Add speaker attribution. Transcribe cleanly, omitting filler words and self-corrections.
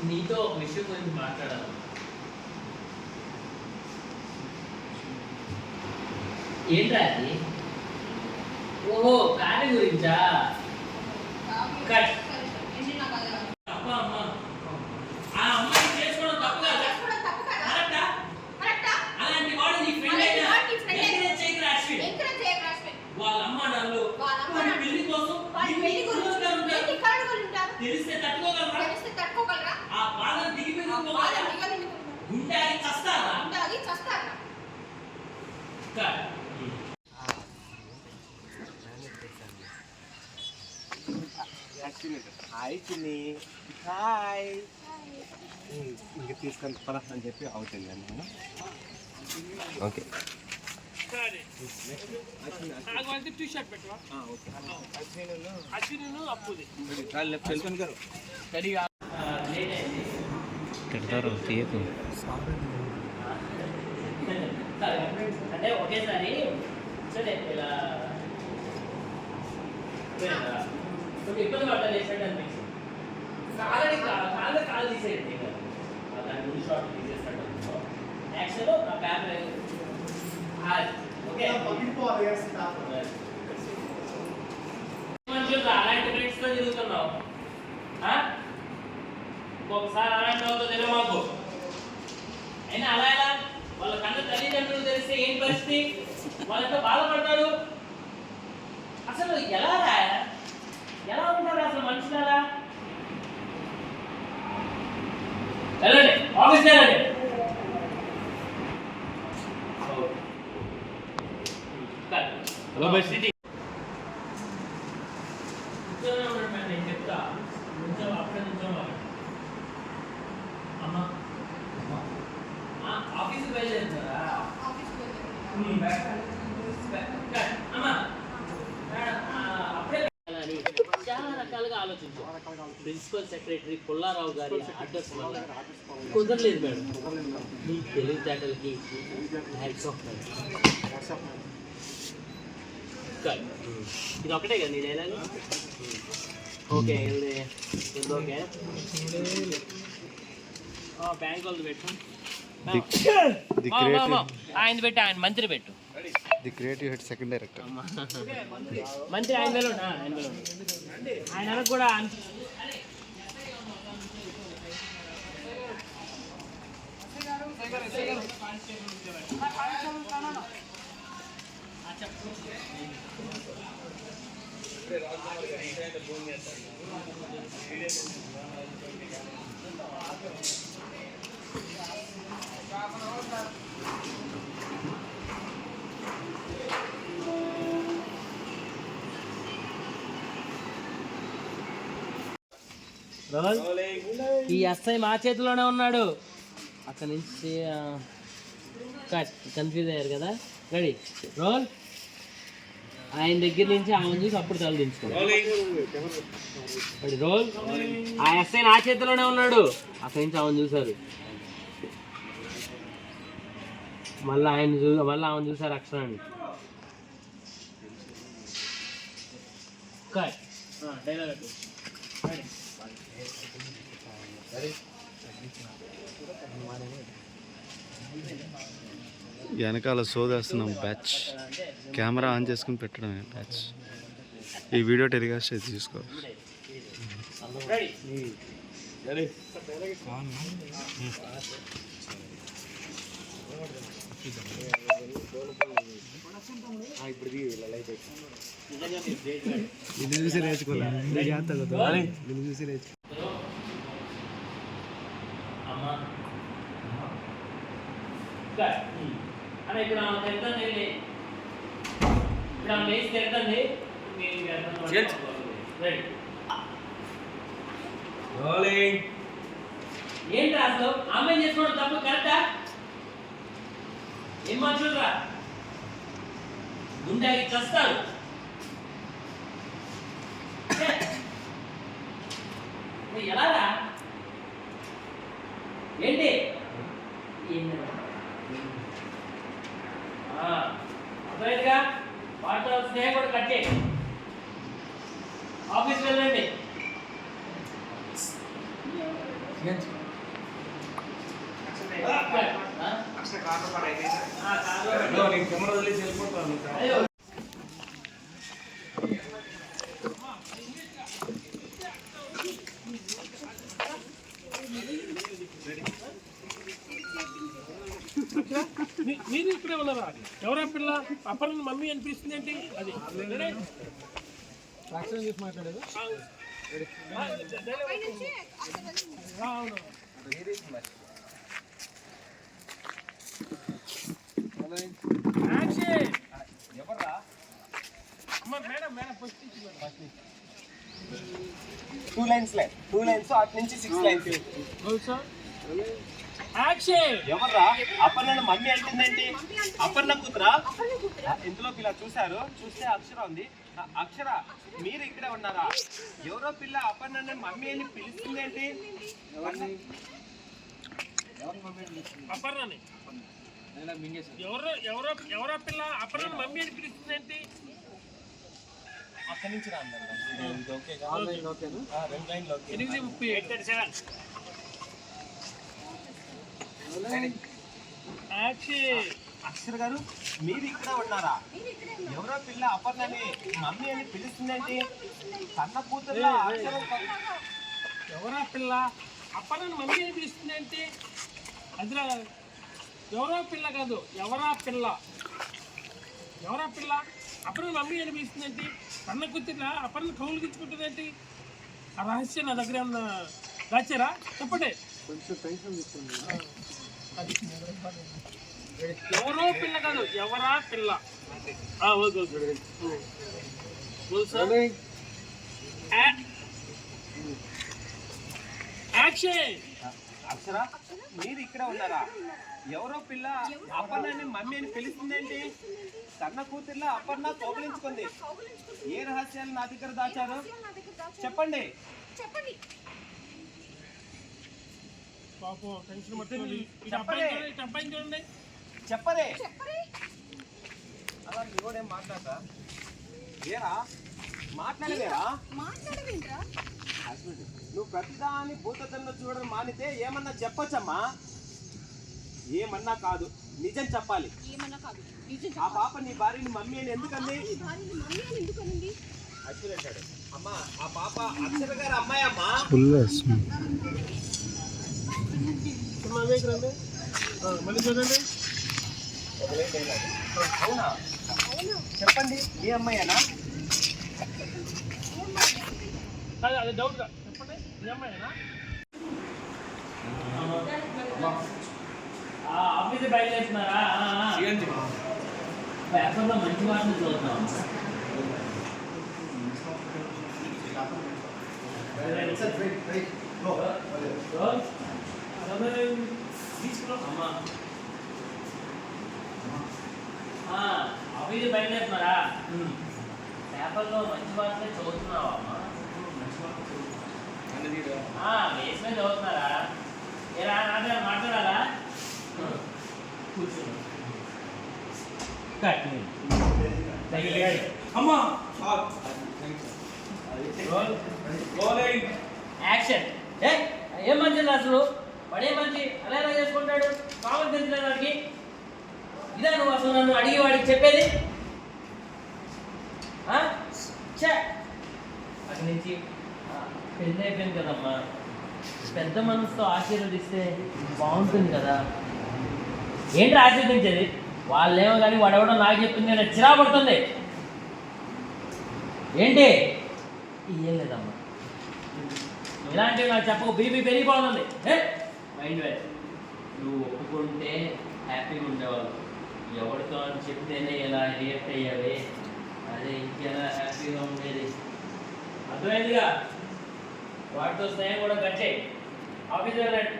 Speaker 1: నీతో ఒక విషయం గురించి మాట్లాడాలి. ఏంట్రా అది? ఓహో కార్య గురించా? తెలిస్తే తట్టుకోగలరా? ఆ బాధను దిగిపోయి గుండె ఆగి చస్తారా?
Speaker 2: హాయ్ చిన్ని, హాయ్. ఇంకా తీసుకొని పద అని చెప్పి అవుతుంది నేను. ఓకే
Speaker 3: తిడతారు తీయకు.
Speaker 1: అంటే ఒకేసారి సరే ఇలా ఇబ్బంది పడ్డా చేసాడు అనిపించింది. కాలు తీసేయండి దాని ముందు షాట్ తీసేస్తాడు. యాక్చువల్ నా బ్యాగ్ ఓకే అలాంటి ఫ్రెండ్స్ తో తిరుగుతున్నావు. ఇంకొకసారి అలాంటి వాళ్ళతో తెలియ మాకు. అయినా అలా ఎలా వాళ్ళ కన్న తల్లిదండ్రులు తెలిస్తే ఏం పరిస్థితి? వాళ్ళతో బాధపడతారు. అసలు ఎలా ఉంటారు అసలు మనుషులు? అలా వెళ్ళండి, ఆఫీస్కి వెళ్ళండి. హలో బై సిటీ నేను చెప్తా. కొంచెం అప్పుడే కొంచెం అమ్మా ఆఫీస్కి బయలుదేరుతారా? అమ్మా అప్పుడే చాలా రకాలుగా ఆలోచించారు. ప్రిన్సిపల్ సెక్రటరీ పుల్లారావు గారి అడ్రస్ వల్ల కుదరలేదు మేడం. మీ తెలివితేటలకి హ్యాట్స్ ఆఫ్ మేడం. ఇది ఒకటే కదా నీ డైలాగ్? ఓకే ఓకే బ్యాంక్ వాళ్ళది పెట్టు. ఆయన పెట్టు, ఆయన మంత్రి పెట్టు.
Speaker 3: The creative head second director
Speaker 1: మంత్రి ఆయన వేలు ఆయన కూడా ఈ ఎస్ఐ మా చేతిలోనే ఉన్నాడు. అక్కడి నుంచి కన్ఫ్యూజ్ అయ్యారు కదా. Ready roll. ఆయన దగ్గర నుంచి ఆమె చూసి అప్పుడు తల దించుకోండి. రోల్. ఆ ఎస్ఐ నా చేతిలోనే ఉన్నాడు. అక్కడి నుంచి ఆమె చూశారు. మళ్ళీ ఆమె చూసారు అక్షరాన్ని. డైలాగ్
Speaker 3: వెనకాల సోదేస్తున్నాం బ్యాచ్. కెమెరా ఆన్ చేసుకుని పెట్టడమే బ్యాచ్. ఈ వీడియో టెలికాస్ట్ అయితే తీసుకో. నిన్ను చూసి నేర్చుకోవాలి. నిన్ను చూసి నేర్చుకో.
Speaker 1: ఇప్పుడు ఏంటి అసలు అమ్మాయి చేసుకోవడం తప్పు కరెక్టా? ఏం మనుషులురా? గుండె చస్తాడు. ఎలారా? ఏంటి అర్థమైందిగా? వాటితో స్నేహం కూడా కట్ చేయి. ఆఫీస్కి వెళ్ళండి.
Speaker 4: మీరు ఇక్కడే ఉన్నారా? ఎవరా పిల్ల? అప్పటి మమ్మీ అనిపిస్తుంది ఏంటి? అది చూసి మాట్లాడేది.
Speaker 2: టూ లైన్స్ అటు నుంచి 6 లైన్స్. ఎవర్రా అపర్ణ మమ్మీ అంటుందేంటి? అపర్ణ కూతురా? ఇందులో ఇలా చూసారు, చూస్తే అక్షర ఉంది. అక్షర మీరు ఇక్కడే ఉన్నారా? ఎవరో పిల్ల అపర్ణ మమ్మీ అని పిలుస్తుందేంటి?
Speaker 4: అపర్ణని ఎవరో పిల్ల అపర్ణ మమ్మీ అని పిలుస్తుందేంటి?
Speaker 2: అక్కడి నుంచి రా.
Speaker 4: 8:30
Speaker 2: అక్షర గారు మీరు ఇక్కడ ఉన్నారా? ఎవరో పిల్ల అపర్ణని మమ్మీ అని పిలుస్తుందేంటి? కన్న కూతుర్లా అక్షర.
Speaker 4: ఎవరా పిల్ల అపర్ణని మమ్మీ అని పిలుస్తుందేంటి? అదిరా ఎవరో పిల్ల కాదు, ఎవరా పిల్ల అపర్ణ మమ్మీ అని పిలుస్తుందేంటి? కన్న కూతుర్లా అపర్ణ కౌలు గిచ్చుకుంటుందేంటి? ఆ రహస్యం నా దగ్గర ఏమన్నా దాచారా? చెప్పండి. ఎవరో పిల్ల కాదు, ఎవరా పిల్ల.
Speaker 2: అక్షర మీరు ఇక్కడ ఉన్నారా? ఎవరో పిల్ల అపర్ణని మమ్మీ అని పిలుస్తుందేంటి? కన్న కూతుర్లా అపర్ణ కౌగిలించుకుంది. ఏ రహస్యాలు నా దగ్గర దాచారు? చెప్పండి.
Speaker 4: పాపం టెన్షన్ పట్టుకుంది. చూడండి.
Speaker 2: చెప్పరే. అలా నువ్వేం మాట్లాడరా? ఏరా మాట్లాడలేరా? నువ్వు ప్రతిదాన్ని భూతద్దంలో చూడడం మానితే ఏమన్నా చెప్పొచ్చమ్మా? ఏమన్నా కాదు, నిజం చెప్పాలి. ఆ పాప నీ భార్యని మమ్మీ అని ఎందుకంది? అక్షర అంటాడు. అమ్మా ఆ పాప అక్షర గారు అమ్మాయి అమ్మా.
Speaker 4: మళ్ళీ చూడండి.
Speaker 2: అవునా? చెప్పండి, ఏ అమ్మాయినా?
Speaker 4: అది డౌట్ చెప్పండి, ఏ అమ్మాయినా?
Speaker 1: ఆఫీస్ బయలుదేరుతున్నారా? పేపర్లో మంచి వాటిని చూద్దాం. ఆఫీస్ బయలుదేరుతున్నారా? పేపర్లో మంచి వాటిని చదువుతున్నావా అమ్మా? వేసి మీద చదువుతున్నారా? ఏరా నాతో మాట్లాడాలా? కూర్చో. అమ్మా యాక్షన్. ఏం మంచి అసలు పడే మంచి అలా ఎలా చేసుకుంటాడు? కామన్ తెలిసిన వాడికి ఇదా నువ్వు అసలు నన్ను అడిగి వాడికి చెప్పేది? అక్కడి నుంచి పెళ్ళి అయిపోయింది కదమ్మా, పెద్ద మనసుతో ఆశీర్వదిస్తే బాగుంటుంది కదా. ఏంటి ఆశీర్వదించేది? వాళ్ళేమో కానీ వాడెవడో నాకు చెప్పింది అని చిరా పడుతుంది. ఏంటి? ఏం లేదమ్మా, ఇలాంటివి నాకు చెప్పకు, బీపీ పెరిగిపోతుంది. Mind wear. నువ్వు ఒప్పుకుంటే హ్యాపీగా ఉండేవాళ్ళు, ఎవరితో అని చెప్తేనే ఇలా రియాక్ట్ అయ్యావి, అదే ఇంకెలా హ్యాపీగా ఉండేది. అర్థమైందిగా? వాటితో స్నేహం కూడా కట్టే. ఆఫీస్ వెళ్ళండి.